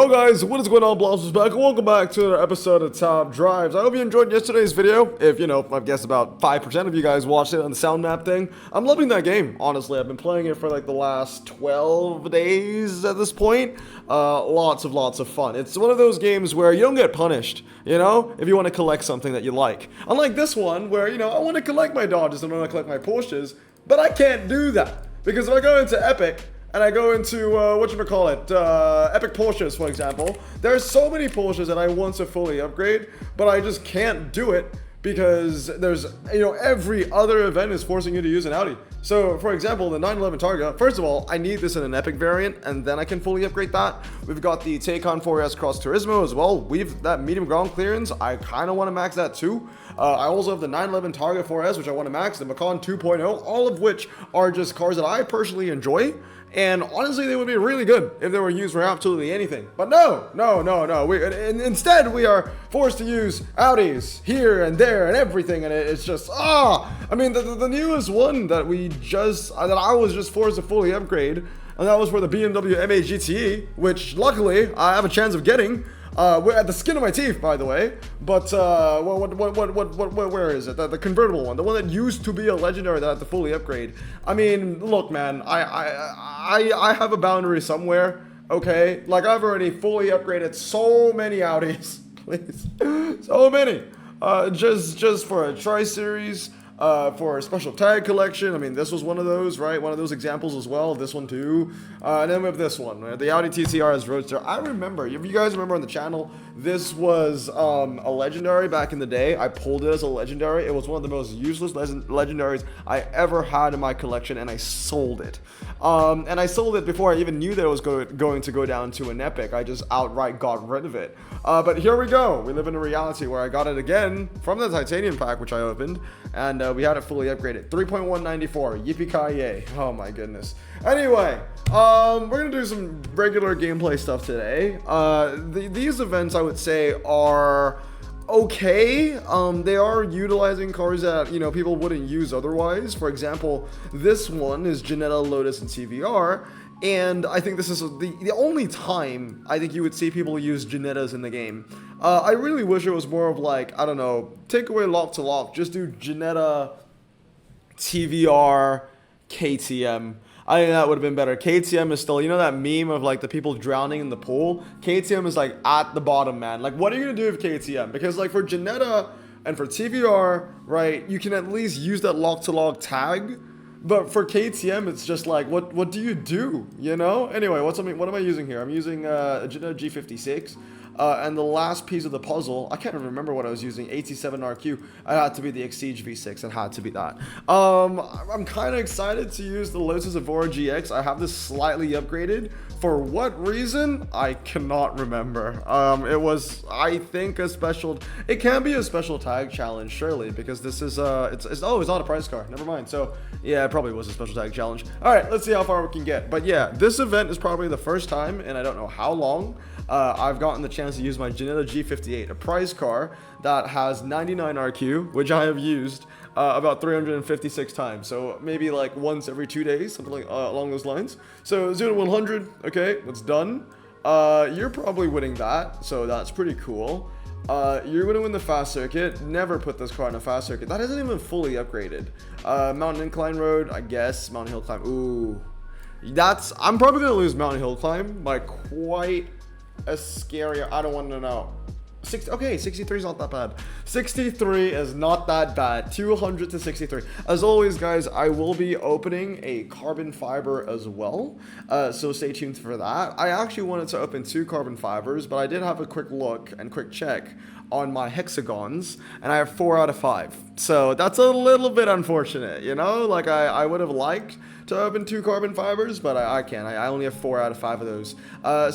Yo guys, what is going on? Blossoms back, and welcome back to another episode of Top Drives. I hope you enjoyed yesterday's video. If, I guess about 5% of you guys watched it on the sound map thing. I'm loving that game, honestly. I've been playing it for like the last 12 days at this point. Lots of fun. It's one of those games where you don't get punished, if you want to collect something that you like. Unlike this one, where, I want to collect my Dodges and I want to collect my Porsches, but I can't do that. Because if I go into Epic, and I go into, Epic Porsches, for example. There's so many Porsches that I want to fully upgrade, but I just can't do it because there's, every other event is forcing you to use an Audi. So, for example, the 911 Targa, first of all, I need this in an Epic variant, and then I can fully upgrade that. We've got the Taycan 4S Cross Turismo as well. That medium ground clearance, I kind of want to max that too. I also have the 911 Targa 4S, which I want to max, the Macan 2.0, all of which are just cars that I personally enjoy. And honestly, they would be really good if they were used for absolutely anything. But no. Instead, we are forced to use Audis here and there and everything. And it's just, the newest one that I was just forced to fully upgrade. And that was for the BMW M8 GTE, which luckily I have a chance of getting. We're at the skin of my teeth, by the way. But where is it? The convertible one, the one that used to be a legendary that I had to fully upgrade. I mean, look, man, I have a boundary somewhere. Okay, like I've already fully upgraded so many Audis, please, so many. Just for a Tri-Series. For a special tag collection. I mean, this was one of those, right? One of those examples as well. This one too. And then we have this one, right? The Audi TCRS Roadster. I remember, if you guys remember on the channel, this was a legendary back in the day. I pulled it as a legendary. It was one of the most useless legendaries I ever had in my collection, and I sold it. And I sold it before I even knew that it was going to go down to an Epic. I just outright got rid of it. But here we go. We live in a reality where I got it again from the titanium pack, which I opened, and we had it fully upgraded. 3.194. Yippee-ki-yay. Oh my goodness. Anyway, we're going to do some regular gameplay stuff today. These events, I would say, are okay. They are utilizing cars that, people wouldn't use otherwise. For example, this one is Ginetta, Lotus, and TVR. And I think this is the only time I think you would see people use Ginettas in the game. I really wish it was more of like, I don't know, take away loft to loft, just do Ginetta, TVR, KTM. I think that would have been better. KTM is still, that meme of like the people drowning in the pool? KTM is like at the bottom, man. Like, what are you going to do with KTM? Because like for Ginetta and for TVR, right, you can at least use that log-to-log tag. But for KTM, it's just like, what do you do, Anyway, what am I using here? I'm using a Ginetta G56. And the last piece of the puzzle, I can't even remember what I was using, 87RQ. It had to be the Exige V6. It had to be that. I'm kind of excited to use the Lotus Evora GX. I have this slightly upgraded. For what reason? I cannot remember. It was, I think, it can be a special tag challenge, surely, because this is, it's not a prize car. Never mind. So, yeah, it probably was a special tag challenge. All right, let's see how far we can get. But yeah, this event is probably the first time, and I don't know how long, I've gotten the chance to use my Ginetta G58, a prize car that has 99 RQ, which I have used about 356 times. So maybe like once every 2 days, something like along those lines. So 0 to 100, okay, that's done. You're probably winning that, so that's pretty cool. You're going to win the fast circuit. Never put this car in a fast circuit. That isn't even fully upgraded. Mountain incline road, I guess. Mountain hill climb. Ooh. I'm probably going to lose mountain hill climb by quite a scary, I don't want to know. 63 is not that bad. 63 is not that bad. 200 to 63. As always, guys, I will be opening a carbon fiber as well. So stay tuned for that. I actually wanted to open 2 carbon fibers, but I did have a quick look and quick check on my hexagons, and I have 4 out of 5. So that's a little bit unfortunate, Like I would have liked to open 2 carbon fibers, but I can't. I only have 4 out of 5 of those.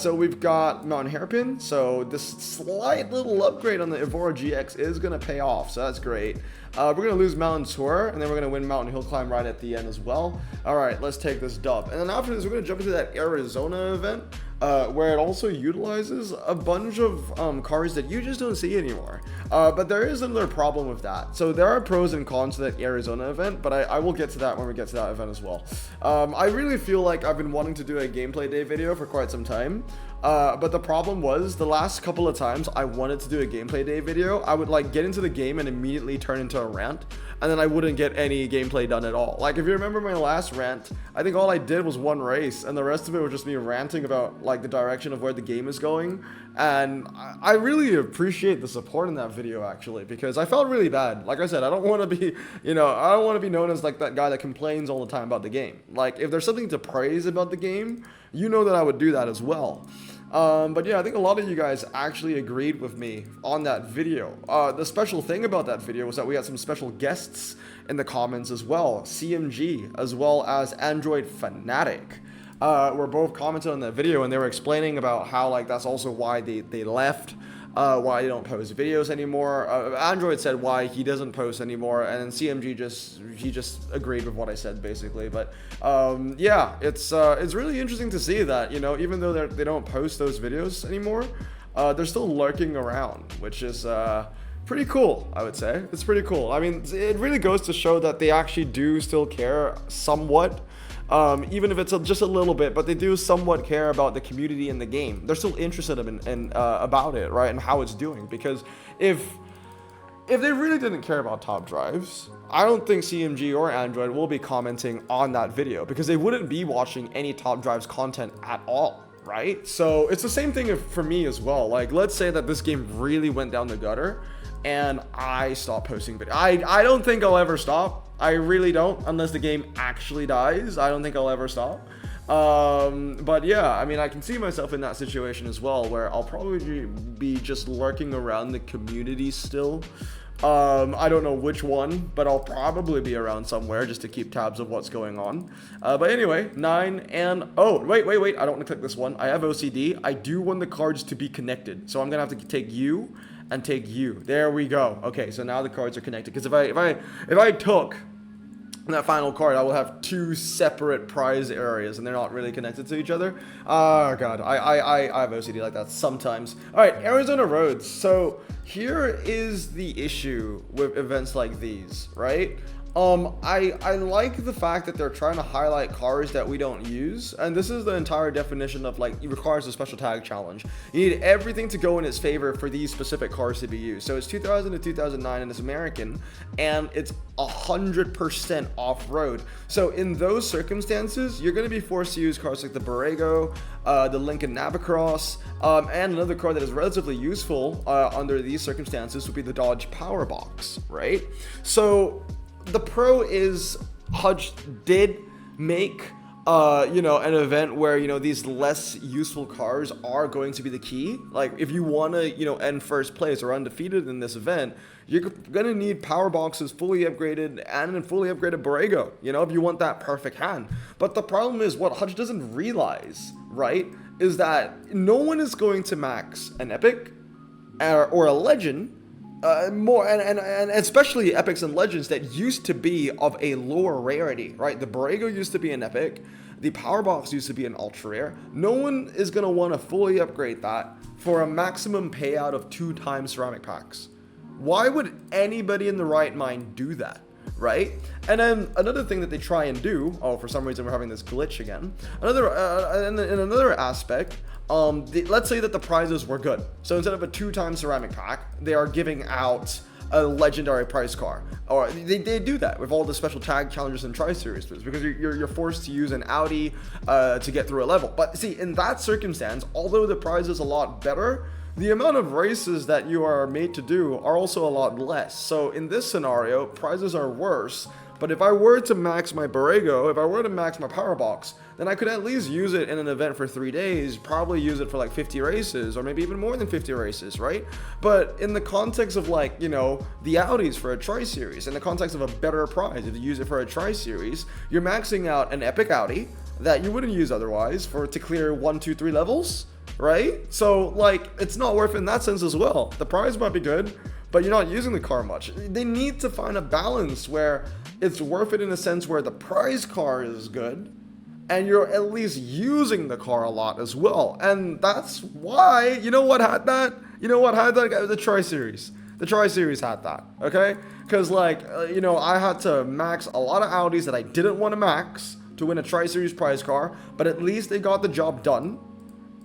So we've got Mountain Hairpin. So this slight little upgrade on the Evora GX is going to pay off. So that's great. We're going to lose Mountain Tour, and then we're going to win Mountain Hill Climb right at the end as well. All right, let's take this dub. And then after this, we're going to jump into that Arizona event, where it also utilizes a bunch of cars that you just don't see anymore. But there is another problem with that. So there are pros and cons to that Arizona event, but I will get to that when we get to that event as well. I really feel like I've been wanting to do a gameplay day video for quite some time. But the problem was the last couple of times I wanted to do a gameplay day video, I would like get into the game and immediately turn into a rant, and then I wouldn't get any gameplay done at all. Like if you remember my last rant, I think all I did was one race, and the rest of it was just me ranting about like the direction of where the game is going. And I really appreciate the support in that video actually, because I felt really bad. Like I said, I don't want to be, I don't want to be known as like that guy that complains all the time about the game. Like if there's something to praise about the game, that I would do that as well. But yeah, I think a lot of you guys actually agreed with me on that video. The special thing about that video was that we had some special guests in the comments as well. CMG as well as Android Fanatic were both commented on that video, and they were explaining about how like that's also why they left. Why they don't post videos anymore. Android said why he doesn't post anymore, and then CMG just agreed with what I said basically. But yeah, it's really interesting to see that even though they don't post those videos anymore, they're still lurking around, which is pretty cool. I would say it's pretty cool. I mean, it really goes to show that they actually do still care somewhat. Even if it's just a little bit, but they do somewhat care about the community in the game. They're still interested in about it, right, and how it's doing. Because if they really didn't care about top drives, I don't think CMG or Android will be commenting on that video, because they wouldn't be watching any top drives content at all, right? So it's the same thing for me as well. Like, let's say that this game really went down the gutter and I stopped posting videos. I don't think I'll ever stop. I really don't, unless the game actually dies. I don't think I'll ever stop. But yeah, I mean, I can see myself in that situation as well, where I'll probably be just lurking around the community still. I don't know which one, but I'll probably be around somewhere just to keep tabs of what's going on. But anyway, 9 and... Oh, wait. I don't want to click this one. I have OCD. I do want the cards to be connected. So I'm going to have to take you and take you. There we go. Okay, so now the cards are connected. Because if I took that final card, I will have two separate prize areas, and they're not really connected to each other. Oh god, I have OCD like that sometimes. All right, Arizona roads. So here is the issue with events like these, right? I like the fact that they're trying to highlight cars that we don't use, and this is the entire definition of like, it requires a special tag challenge. You need everything to go in its favor for these specific cars to be used. So it's 2000 to 2009 and it's American, and it's 100% off-road. So in those circumstances, you're going to be forced to use cars like the Borrego, the Lincoln Navicross, and another car that is relatively useful under these circumstances would be the Dodge Powerbox, right? So the pro is Hutch did make an event where these less useful cars are going to be the key. Like if you want to end first place or undefeated in this event, you're gonna need power boxes fully upgraded and a fully upgraded Borrego, if you want that perfect hand. But the problem is, what Hutch doesn't realize, right, is that no one is going to max an epic or a legend. More and especially epics and legends that used to be of a lower rarity, right? The Borrego used to be an epic, the Powerbox used to be an ultra rare. No one is gonna want to fully upgrade that for a maximum payout of 2 times ceramic packs. Why would anybody in the right mind do that, right? And then another thing that they try and do, for some reason we're having this glitch again. Another aspect. Let's say that the prizes were good. So instead of a 2 times ceramic pack, they are giving out a legendary prize car. Or they do that with all the special tag challenges and tri-series, because you're forced to use an Audi to get through a level. But see, in that circumstance, although the prize is a lot better, the amount of races that you are made to do are also a lot less. So in this scenario, prizes are worse. But if I were to max my Borrego, if I were to max my Powerbox, then I could at least use it in an event for 3 days, probably use it for like 50 races, or maybe even more than 50 races, right? But in the context of like, the Audis for a tri-series, in the context of a better prize, if you use it for a tri-series, you're maxing out an epic Audi that you wouldn't use otherwise to clear 1, 2, 3 levels, right? So like, it's not worth it in that sense as well. The prize might be good, but you're not using the car much. They need to find a balance where it's worth it in a sense where the prize car is good and you're at least using the car a lot as well. And that's why, what had that? The tri-series. The Tri-Series had that, okay? Because, like, you know, I had to max a lot of Audis that I didn't want to max to win a Tri-Series prize car, but at least they got the job done,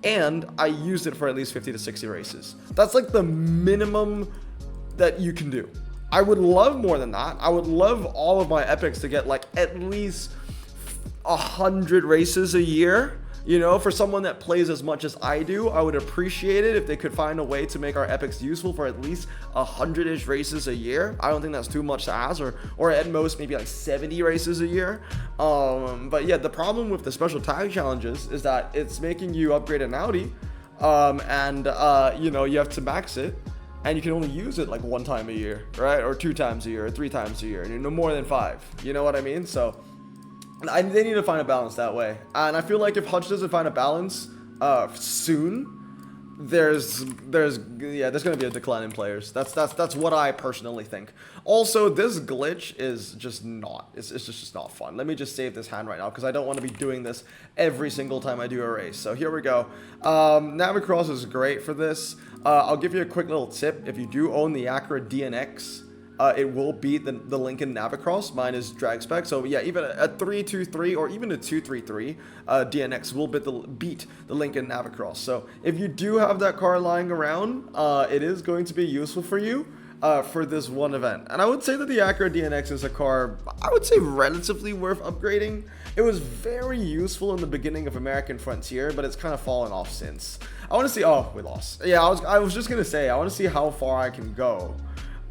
and I used it for at least 50 to 60 races. That's, like, the minimum that you can do. I would love more than that. I would love all of my epics to get, like, at least 100 races a year. You know, for someone that plays as much as I do, I would appreciate it if they could find a way to make our epics useful for at least 100-ish races a year. I don't think that's too much to ask, or at most maybe like 70 races a year. But yeah, the problem with the special tag challenges is that it's making you upgrade an Audi, you know, you have to max it, and you can only use it like 1 time a year, right? Or 2 times a year, or 3 times a year, and no more than 5. You know what I mean? So they need to find a balance that way, and I feel like if Hutch doesn't find a balance soon, there's gonna be a decline in players. That's what I personally think. Also, this glitch is just not it's just not fun. Let me just save this hand right now because I don't want to be doing this every single time I do a race. So here we go. Navicross is great for this. I'll give you a quick little tip. If you do own the Acura DNX, it will beat the Lincoln Navicross. Mine is drag spec, so yeah, even a 323 or even a 233 DNX will beat the Lincoln Navicross. So if you do have that car lying around, it is going to be useful for you for this one event. And I would say that the Acura DNX is a car I would say relatively worth upgrading. It was very useful in the beginning of American Frontier, but it's kind of fallen off since. I want to see. Oh, we lost. Yeah, I was just gonna say I want to see how far I can go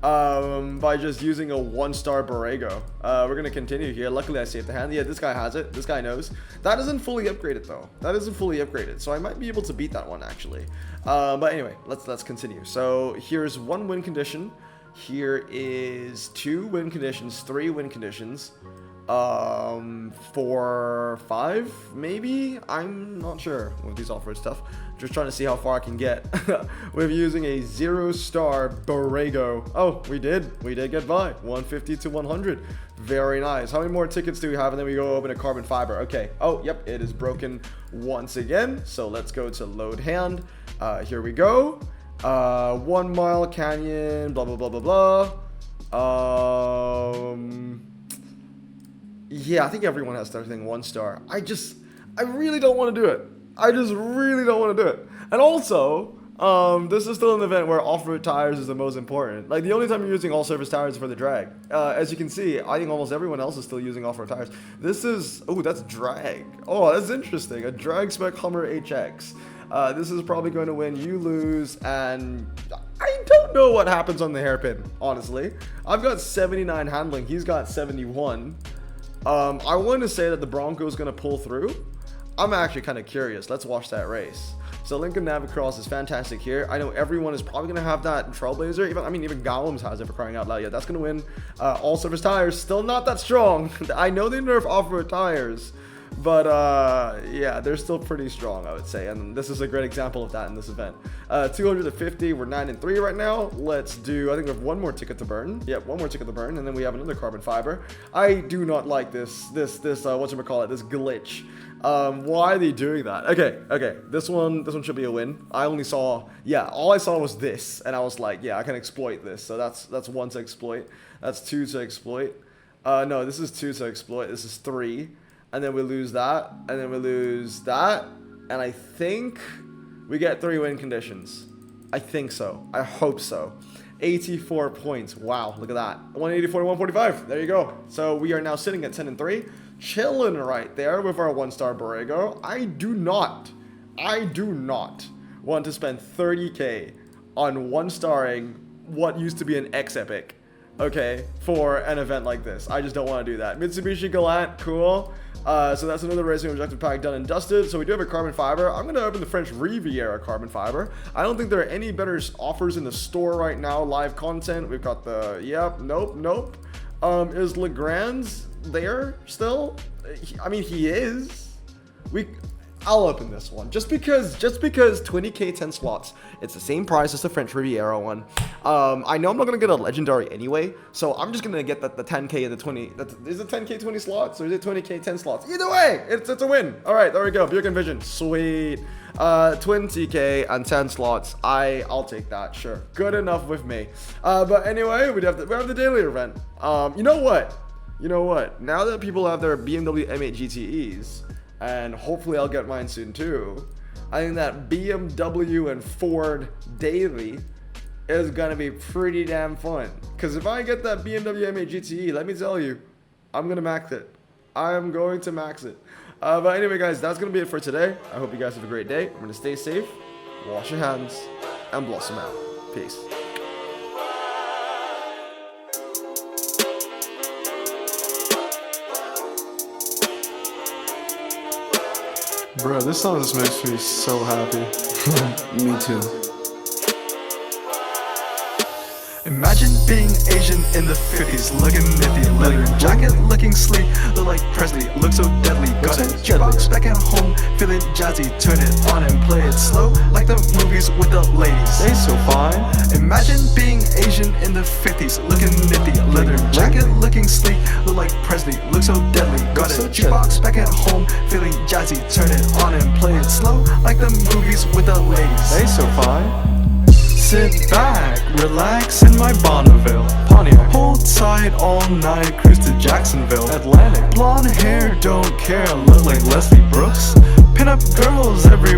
by just using a 1-star Borrego. We're going to continue here. Luckily, I saved the hand. Yeah, this guy has it. This guy knows. That isn't fully upgraded, though. That isn't fully upgraded, so I might be able to beat that one, actually. But anyway, let's continue. So here's 1 win condition. Here is 2 win conditions, 3 win conditions. 4, 5, maybe? I'm not sure with these off-road stuff. Just trying to see how far I can get with using a 0-star Borrego. Oh, we did get by 150 to 100. Very nice. How many more tickets do we have? And then we go open a carbon fiber. Okay. Oh, yep, it is broken once again. So let's go to load hand. Here we go. 1 mile canyon, blah blah blah blah blah. Yeah, I think everyone has everything 1-star. I really don't want to do it. I just really don't want to do it. And also, this is still an event where off-road tires is the most important. Like, the only time you're using all-surface tires is for the drag. As you can see, I think almost everyone else is still using off-road tires. This is, oh, that's drag. Oh, that's interesting. A drag spec Hummer HX. This is probably going to win. You lose, and I don't know what happens on the hairpin, honestly. I've got 79 handling. He's got 71. I want to say that the Bronco is going to pull through. I'm actually kind of curious. Let's watch that race. So Lincoln Navicross is fantastic here. I know everyone is probably going to have that Trailblazer. Even Golems has it, for crying out loud. Yeah, that's going to win. All surface tires, still not that strong. I know they nerf off-road tires, but yeah, they're still pretty strong, I would say. And this is a great example of that in this event. 250, we're 9-3 right now. Let's do, I think we have 1 more ticket to burn. Yep, 1 more ticket to burn, and then we have another carbon fiber. I do not like this whatchamacallit, this glitch. Why are they doing that? Okay, this one should be a win. I only saw, yeah, all I saw was this, and I was like, yeah, I can exploit this. So that's 1 to exploit. That's 2 to exploit. No, this is 2 to exploit. This is 3. And then we lose that, and then we lose that, and I think we get 3 win conditions. I think so. I hope so. 84 points. Wow, look at that. 184 to 145. There you go. So we are now sitting at 10-3. Chilling right there with our 1-star Borrego. I do not want to spend 30k on 1-starring what used to be an X Epic, okay, for an event like this. I just don't want to do that. Mitsubishi Galant, cool. So that's another racing objective pack done and dusted. So we do have a carbon fiber. I'm going to open the French Riviera carbon fiber. I don't think there are any better offers in the store right now. Live content. We've got the, yep, nope. Is Legrand's there still? I mean, he is. I'll open this one just because 20k 10 slots. It's the same price as the French Riviera one. I know I'm not gonna get a legendary anyway, so I'm just gonna get the 10k and the 20. Is it 10k 20 slots or is it 20k 10 slots? Either way, it's a win. All right, there we go. Beacon Vision, sweet. 20k and 10 slots. I'll take that. Sure, good enough with me. But anyway, we have the daily event. You know what? Now that people have their BMW M8 GTEs, and hopefully I'll get mine soon too, I think that BMW and Ford daily is gonna be pretty damn fun. Cause if I get that BMW M8 GTE, let me tell you, I'm gonna max it. I'm going to max it. But anyway, guys, that's gonna be it for today. I hope you guys have a great day. I'm gonna stay safe, wash your hands, and blossom out. Peace. Bro, this song just makes me so happy. Me too. Imagine being Asian in the 50s, looking nifty, leather jacket, looking sleek, look like Presley, look so deadly. Got a jukebox back at home, feeling jazzy, turn it on and play it slow, like the movies with the ladies. They so fine. Imagine being Asian in the 50s, looking nifty, leather jacket, looking sleek, look like Presley, look so deadly. Got a jukebox back at home, feeling jazzy, turn it on and play it slow, like the movies with the ladies. They so fine. Sit back, relax in my Bonneville Pontiac. Hold tight all night, cruise to Jacksonville Atlantic. Blonde hair, don't care, look like Leslie Brooks. Pin up girls everywhere.